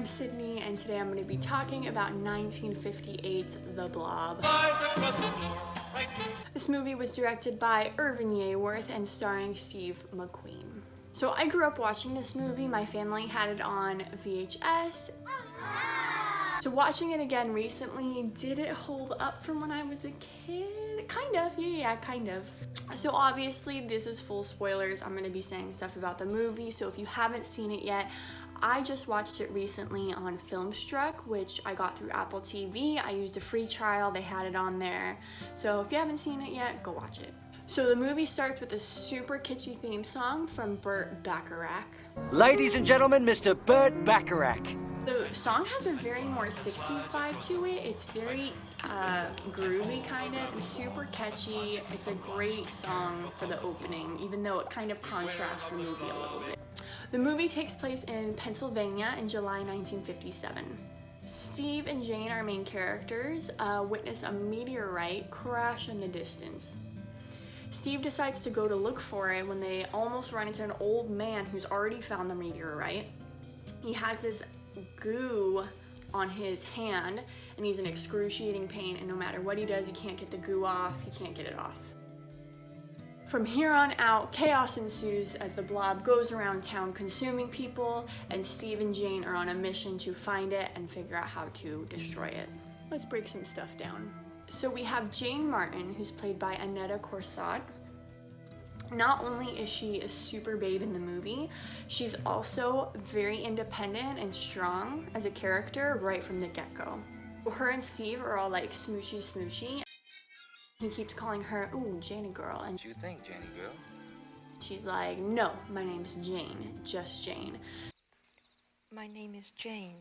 Sydney, and today I'm going to be talking about 1958's The Blob. This movie was directed by Irvin Yeaworth and starring Steve McQueen. So I grew up watching this movie. My family had it on VHS. So watching it again recently, did it hold up from when I was a kid? Kind of, yeah, kind of. So obviously this is full spoilers. I'm gonna be saying stuff about the movie, so if you haven't seen it yet, I just watched it recently on Filmstruck, which I got through Apple TV. I used a free trial, they had it on there. So if you haven't seen it yet, go watch it. So the movie starts with a super kitschy theme song from Burt, Bacharach. Ladies and gentlemen, Mr. Burt Bacharach. The song has a very more 60s vibe to it. It's very groovy kind of and super catchy. It's a great song for the opening, even though it kind of contrasts the movie a little bit. The movie takes place in Pennsylvania in July 1957. Steve and Jane, our main characters, witness a meteorite crash in the distance. Steve decides to go to look for it when they almost run into an old man who's already found the meteorite. He has this goo on his hand and he's in excruciating pain, and no matter what he does, he can't get the goo off, he can't get it off. From here on out, chaos ensues as the blob goes around town consuming people, and Steve and Jane are on a mission to find it and figure out how to destroy it. Let's break some stuff down. So we have Jane Martin, who's played by Annetta Corsott. Not only is she a super babe in the movie, she's also very independent and strong as a character right from the get-go. Her and Steve are all like smoochy smoochy. He keeps calling her, ooh, Janie girl. And What you think, Janie girl? she's like, no, my name's Jane, just Jane. My name is Jane.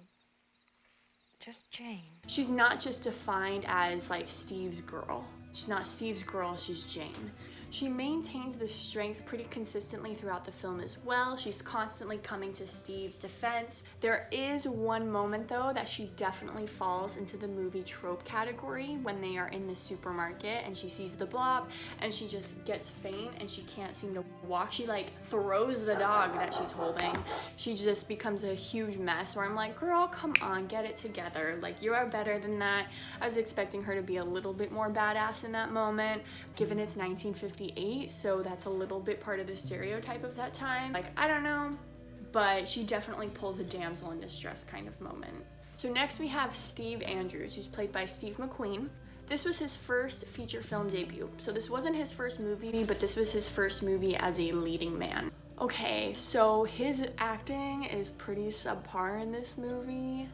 Just Jane. She's not just defined as like Steve's girl. She's not Steve's girl, she's Jane. She maintains this strength pretty consistently throughout the film as well. She's constantly coming to Steve's defense. There is one moment though that she definitely falls into the movie trope category when they are in the supermarket and she sees the blob and she just gets faint and she can't seem to walk. She like throws the dog that she's holding. She just becomes a huge mess where I'm like, girl, come on, get it together. Like, you are better than that. I was expecting her to be a little bit more badass in that moment, given it's 1958, so that's a little bit part of the stereotype of that time. Like, I don't know, but she definitely pulls a damsel in distress kind of moment. So next we have Steve Andrews, who's played by Steve McQueen. This was his first feature film debut. So this wasn't his first movie, but this was his first movie as a leading man. Okay, so his acting is pretty subpar in this movie.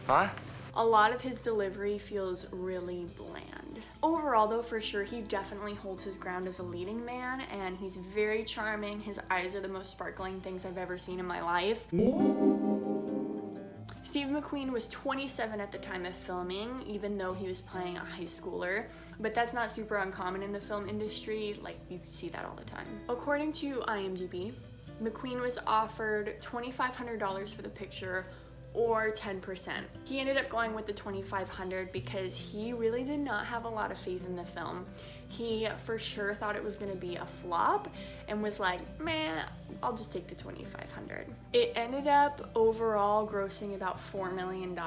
Huh? A lot of his delivery feels really bland. Overall though, for sure, he definitely holds his ground as a leading man, and he's very charming. His eyes are the most sparkling things I've ever seen in my life. Steve McQueen was 27 at the time of filming, even though he was playing a high schooler, but that's not super uncommon in the film industry. Like, you see that all the time. According to IMDb, McQueen was offered $2,500 for the picture, or 10%. He ended up going with the $2,500 because he really did not have a lot of faith in the film. He for sure thought it was gonna be a flop and was like, man, I'll just take the $2,500. It ended up overall grossing about $4 million.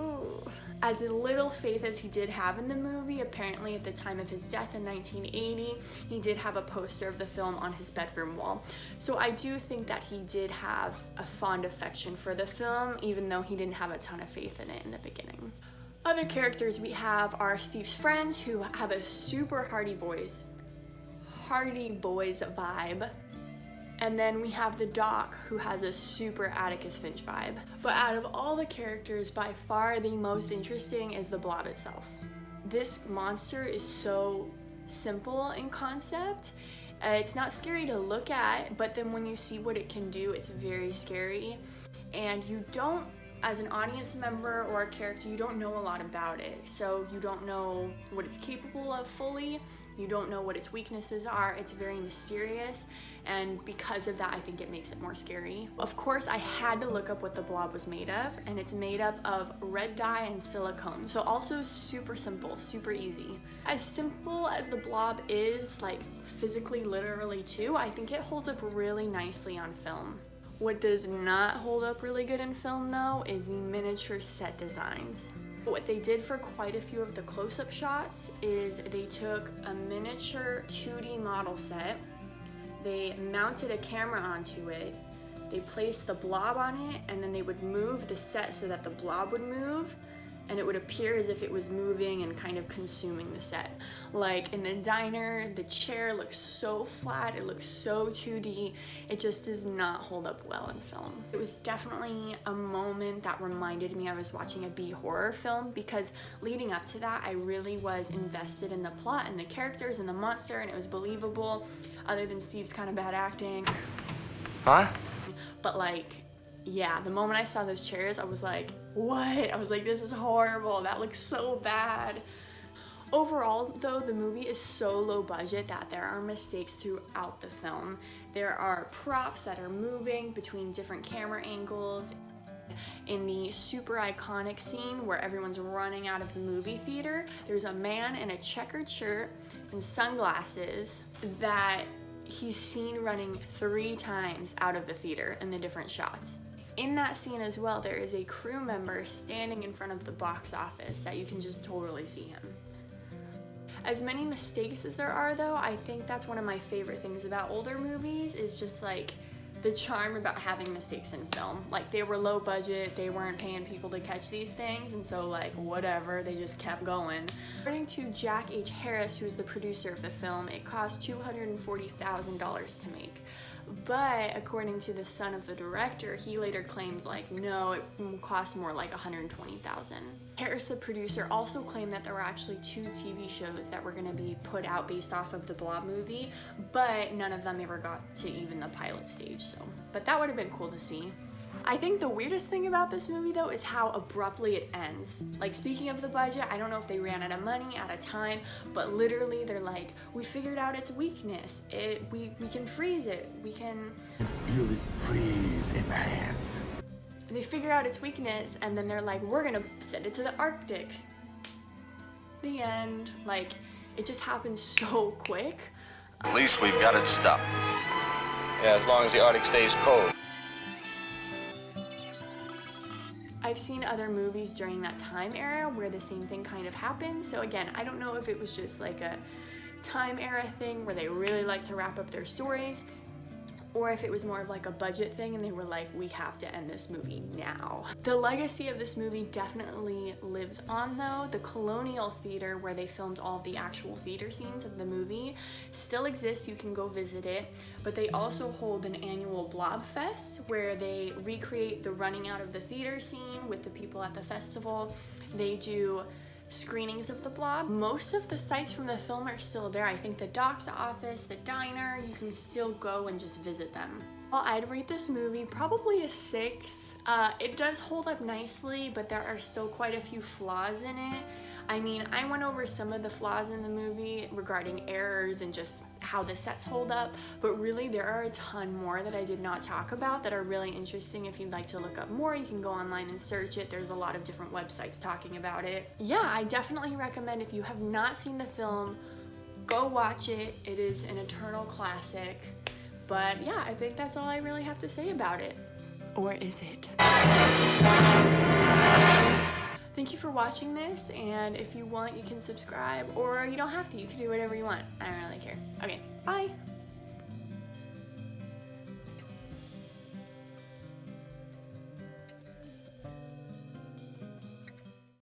Ooh. As little faith as he did have in the movie, apparently at the time of his death in 1980, he did have a poster of the film on his bedroom wall. So I do think that he did have a fond affection for the film, even though he didn't have a ton of faith in it in the beginning. Other characters we have are Steve's friends, who have a super Hardy Boys vibe. And then we have the Doc, who has a super Atticus Finch vibe. But out of all the characters, by far the most interesting is the Blob itself. This monster is so simple in concept. It's not scary to look at, but then when you see what it can do, it's very scary. And you don't, as an audience member or a character, you don't know a lot about it. So you don't know what it's capable of fully. You don't know what its weaknesses are. It's very mysterious, and because of that, I think it makes it more scary. Of course, I had to look up what the Blob was made of, and it's made up of red dye and silicone, so also super simple, super easy. As simple as the Blob is, like physically, literally too, I think it holds up really nicely on film. What does not hold up really good in film though is the miniature set designs. What they did for quite a few of the close-up shots is they took a miniature 2D model set, they mounted a camera onto it, they placed the blob on it, and then they would move the set so that the blob would move, and it would appear as if it was moving and kind of consuming the set. Like in the diner, the chair looks so flat, it looks so 2D, it just does not hold up well in film. It was definitely a moment that reminded me I was watching a B horror film, because leading up to that, I really was invested in the plot and the characters and the monster, and it was believable, other than Steve's kind of bad acting. Huh? But like, yeah, the moment I saw those chairs, I was like, what? I was like, this is horrible. That looks so bad. Overall, though, the movie is so low budget that there are mistakes throughout the film. There are props that are moving between different camera angles. In the super iconic scene where everyone's running out of the movie theater, there's a man in a checkered shirt and sunglasses that he's seen running 3 times out of the theater in the different shots. In that scene as well, there is a crew member standing in front of the box office that you can just totally see him. As many mistakes as there are though, I think that's one of my favorite things about older movies, is just like the charm about having mistakes in film. Like, they were low budget, they weren't paying people to catch these things, and so like whatever, they just kept going. According to Jack H. Harris, who is the producer of the film, it cost $240,000 to make. But according to the son of the director, he later claimed like, no, it cost more like $120,000. Harris, the producer, also claimed that there were actually 2 TV shows that were gonna be put out based off of the Blob movie, but none of them ever got to even the pilot stage, so. But that would have been cool to see. I think the weirdest thing about this movie though is how abruptly it ends. Like, speaking of the budget, I don't know if they ran out of money, out of time, but literally they're like, we figured out its weakness. We can freeze it. We can feel it freeze in the hands. They figure out its weakness, and then they're like, we're gonna send it to the Arctic. The end. Like, it just happens so quick. At least we've got it stopped. Yeah, as long as the Arctic stays cold. I've seen other movies during that time era where the same thing kind of happened. So again, I don't know if it was just like a time era thing where they really like to wrap up their stories, or if it was more of like a budget thing and they were like, we have to end this movie now. The legacy of this movie definitely lives on though. The Colonial Theater, where they filmed all the actual theater scenes of the movie, still exists. You can go visit it, but they also hold an annual Blob Fest where they recreate the running out of the theater scene with the people at the festival. They do screenings of the Blob. Most of the sites from the film are still there. I think the doc's office, the diner, you can still go and just visit them. Well, I'd rate this movie probably a 6. It does hold up nicely, but there are still quite a few flaws in it. I mean, I went over some of the flaws in the movie regarding errors and just how the sets hold up, but really there are a ton more that I did not talk about that are really interesting. If you'd like to look up more, you can go online and search it. There's a lot of different websites talking about it. Yeah, I definitely recommend, if you have not seen the film, go watch it. It is an eternal classic. But yeah, I think that's all I really have to say about it. Or is it? Thank you for watching this, and if you want, you can subscribe, or you don't have to. You can do whatever you want. I don't really care. Okay, bye!